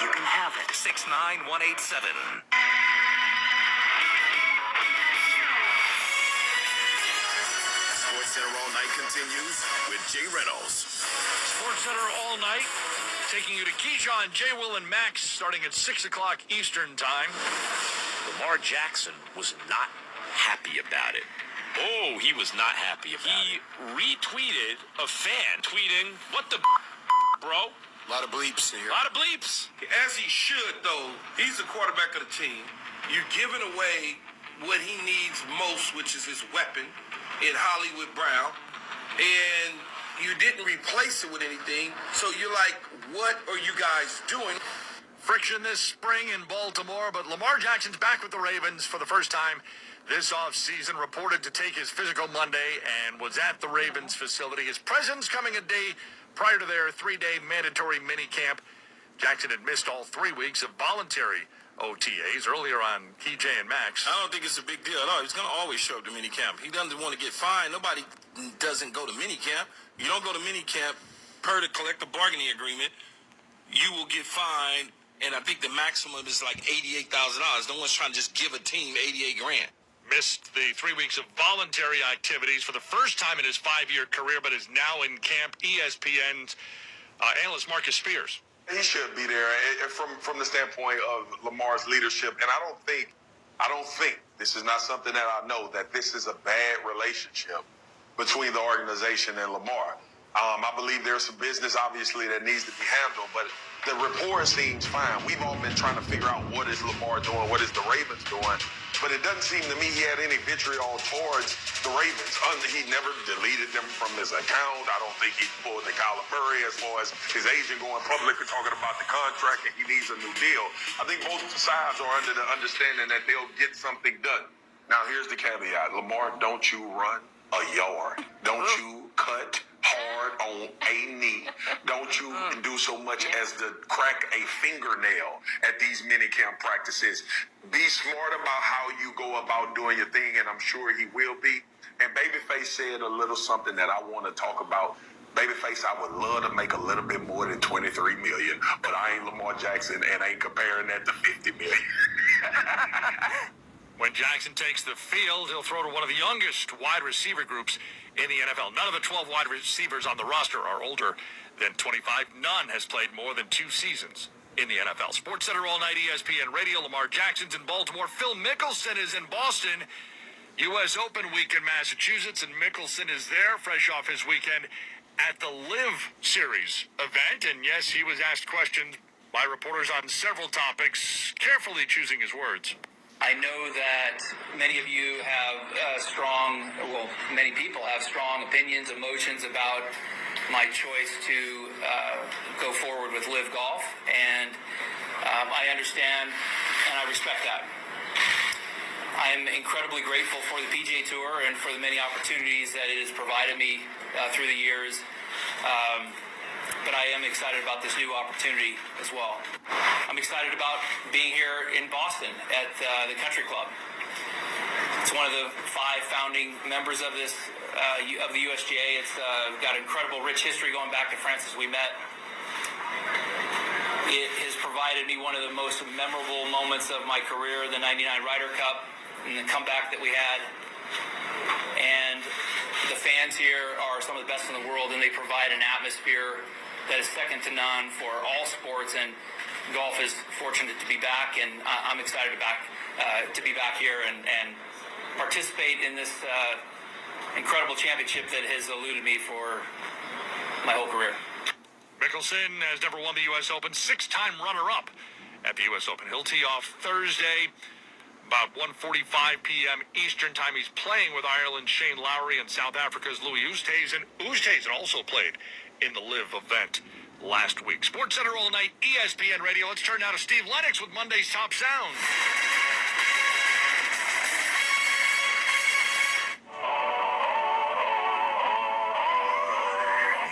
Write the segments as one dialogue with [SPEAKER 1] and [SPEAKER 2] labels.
[SPEAKER 1] you can have it.
[SPEAKER 2] 69187.
[SPEAKER 3] SportsCenter All Night continues with Jay Reynolds.
[SPEAKER 4] SportsCenter All Night, taking you to Keyshawn, Jay, Will, and Max, starting at 6 o'clock Eastern Time.
[SPEAKER 5] Lamar Jackson was not happy about it.
[SPEAKER 3] Oh, he was not happy about
[SPEAKER 5] He retweeted a fan tweeting, "What the bro?"
[SPEAKER 3] A lot of bleeps here.
[SPEAKER 5] A lot of bleeps.
[SPEAKER 6] As he should, though. He's the quarterback of the team. You're giving away what he needs most, which is his weapon in Hollywood Brown. And you didn't replace it with anything. So you're like, what are you guys doing?
[SPEAKER 4] Friction this spring in Baltimore, but Lamar Jackson's back with the Ravens for the first time this offseason, reported to take his physical Monday and was at the Ravens facility. His presence coming a day prior to their 3-day mandatory minicamp. Jackson had missed all 3 weeks of voluntary OTAs earlier on KJ and Max.
[SPEAKER 6] I don't think it's a big deal at all. He's going to always show up to minicamp. He doesn't want to get fined. Nobody doesn't go to minicamp. You don't go to minicamp per the collective bargaining agreement. You will get fined, and I think the maximum is like $88,000. No one's trying to just give a team $88,000.
[SPEAKER 4] Missed the 3 weeks of voluntary activities for the first time in his 5-year career, but is now in camp. ESPN's analyst Marcus Spears.
[SPEAKER 7] He should be there from the standpoint of Lamar's leadership, and I don't think this is not something that I know that this is a bad relationship between the organization and Lamar. I believe there's some business obviously that needs to be handled, but the rapport seems fine. We've all been trying to figure out what is Lamar doing, what is the Ravens doing, but it doesn't seem to me he had any vitriol towards the Ravens. He never deleted them from his account. I don't think he pulled the Kyler Murray as far as his agent going public and talking about the contract and he needs a new deal. I think both sides are under the understanding that they'll get something done. Now, here's the caveat. Lamar, don't you run a yard. Don't you cut hard on a knee. Don't you do so much as to crack a fingernail at these minicamp practices. Be smart about how you go about doing your thing, and I'm sure he will be. And Babyface said a little something that I want to talk about. Babyface, I would love to make a little bit more than $23 million, but I ain't Lamar Jackson and ain't comparing that to $50 million.
[SPEAKER 4] When Jackson takes the field, he'll throw to one of the youngest wide receiver groups in the NFL. None of the 12 wide receivers on the roster are older than 25. None has played more than 2 seasons in the NFL. SportsCenter All Night, ESPN Radio. Lamar Jackson's in Baltimore. Phil Mickelson is in Boston. U.S. Open week in Massachusetts, and Mickelson is there, fresh off his weekend at the Live Series event. And yes, he was asked questions by reporters on several topics, carefully choosing his words.
[SPEAKER 8] I know that many of you have many people have strong opinions, emotions about my choice to go forward with Live Golf, and I understand and I respect that. I am incredibly grateful for the PGA Tour and for the many opportunities that it has provided me through the years. But I am excited about this new opportunity as well. I'm excited about being here in Boston at the Country Club. It's one of the 5 founding members of this of the USGA. It's got incredible rich history going back to Francis we met. It has provided me one of the most memorable moments of my career, the '99 Ryder Cup and the comeback that we had. And the fans here are some of the best in the world, and they provide an atmosphere that is second to none for all sports, and golf is fortunate to be back, and I'm excited to be back here and participate in this incredible championship that has eluded me for my whole career.
[SPEAKER 4] Mickelson has never won the U.S. Open, 6-time runner-up at the U.S. Open. He'll tee off Thursday about 1:45 p.m. Eastern Time. He's playing with Ireland's Shane Lowry and South Africa's Louis Oosthuizen. Oosthuizen also played in the Live event last week. SportsCenter All Night, ESPN Radio. Let's turn now to Steve Lennox with Monday's Top Sound.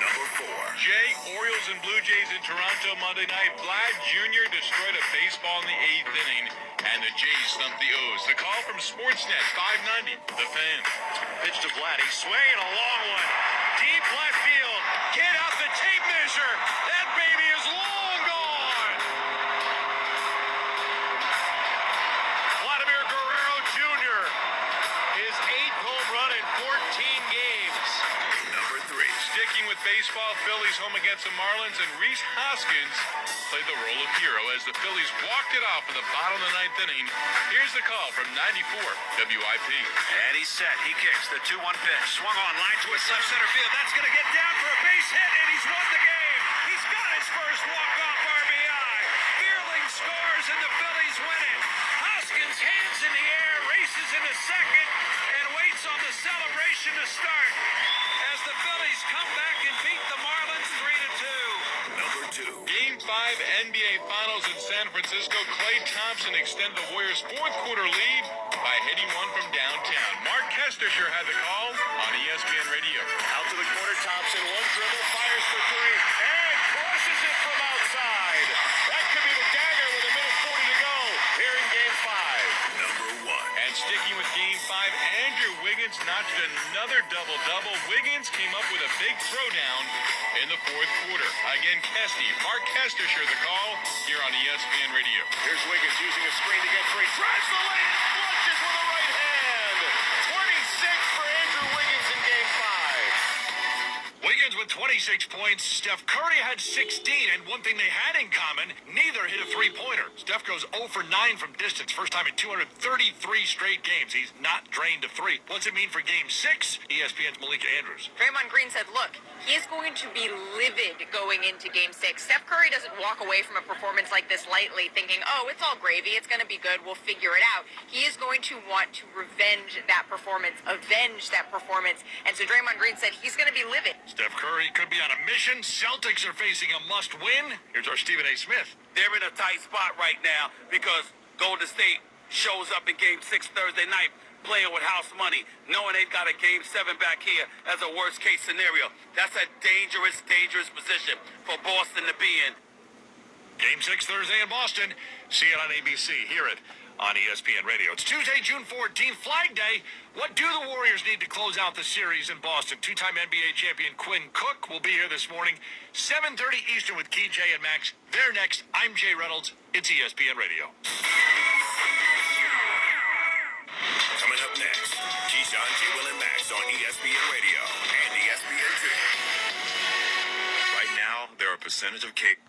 [SPEAKER 3] Number 4.
[SPEAKER 9] Jay, Orioles and Blue Jays in Toronto Monday night. Vlad Jr. destroyed a baseball in the 8th inning, and the Jays thumped the O's. The call from Sportsnet 590, The Fan. Pitch to Vlad. He's swinging a long one. Deep left field. Get out the tape measure. That baby is long gone. sticking with baseball, Phillies home against the Marlins, and Rhys Hoskins played the role of hero as the Phillies walked it off in the bottom of the ninth inning. Here's the call from 94 WIP.
[SPEAKER 5] And he's set. He kicks the 2-1 pitch. Swung on, line to his left center field. That's going to get down for a base hit, and he's won the game. He's got his first walk-off RBI. Beerling scores, and the Phillies win it. Hoskins, hands in the air, races into second, and waits on the celebration to start as the Phillies come back and beat the Marlins 3-2.
[SPEAKER 3] Number 2.
[SPEAKER 9] Game 5 NBA Finals in San Francisco. Klay Thompson extended the Warriors' fourth quarter lead by hitting one from downtown. Mark Kestisher had the call on ESPN Radio.
[SPEAKER 5] Out to the corner, Thompson, one dribble, fires for three, and crushes it from outside. That could be the dagger with a minute 40 to go here in Game 5.
[SPEAKER 3] Number 1.
[SPEAKER 9] And sticking with Game 5, Andrew Wiggins notched another double-double. Wiggins came up with a big throwdown in the fourth quarter. Again, Mark Kestisher the call here on ESPN Radio.
[SPEAKER 5] Here's Wiggins using a screen to get free. Drives the lane and flushes with a right hand. 26 for Andrew Wiggins in Game 5.
[SPEAKER 4] Wiggins with 26 points. Steph Curry had 16, and one thing they had in common, neither hit a three-pointer. Steph goes 0 for 9 from distance, first time in 233 straight games. He's not drained a three. What's it mean for Game 6? ESPN's Malika Andrews.
[SPEAKER 1] Draymond Green said, look, he is going to be livid going into Game 6. Steph Curry doesn't walk away from a performance like this lightly thinking, oh, it's all gravy, it's going to be good, we'll figure it out. He is going to want to revenge that performance, avenge that performance. And so Draymond Green said he's going to be livid.
[SPEAKER 4] Steph Curry could be on a mission. Celtics are facing a must-win. Here's our Stephen A. Smith.
[SPEAKER 2] They're in a tight spot right now because Golden State shows up in Game 6 Thursday night playing with house money, knowing they've got a Game 7 back here as a worst-case scenario. That's a dangerous, dangerous position for Boston to be in.
[SPEAKER 4] Game 6 Thursday in Boston. See it on ABC. Hear it on ESPN Radio. It's Tuesday, June 14th, Flag Day. What do the Warriors need to close out the series in Boston? Two-time NBA champion Quinn Cook will be here this morning, 7:30 Eastern with Key, Jay, and Max. They're next. I'm Jay Reynolds. It's ESPN Radio.
[SPEAKER 3] Coming up next, Keyshawn, J. Will, and Max on ESPN Radio and ESPN2. Right now, there are a percentage of cake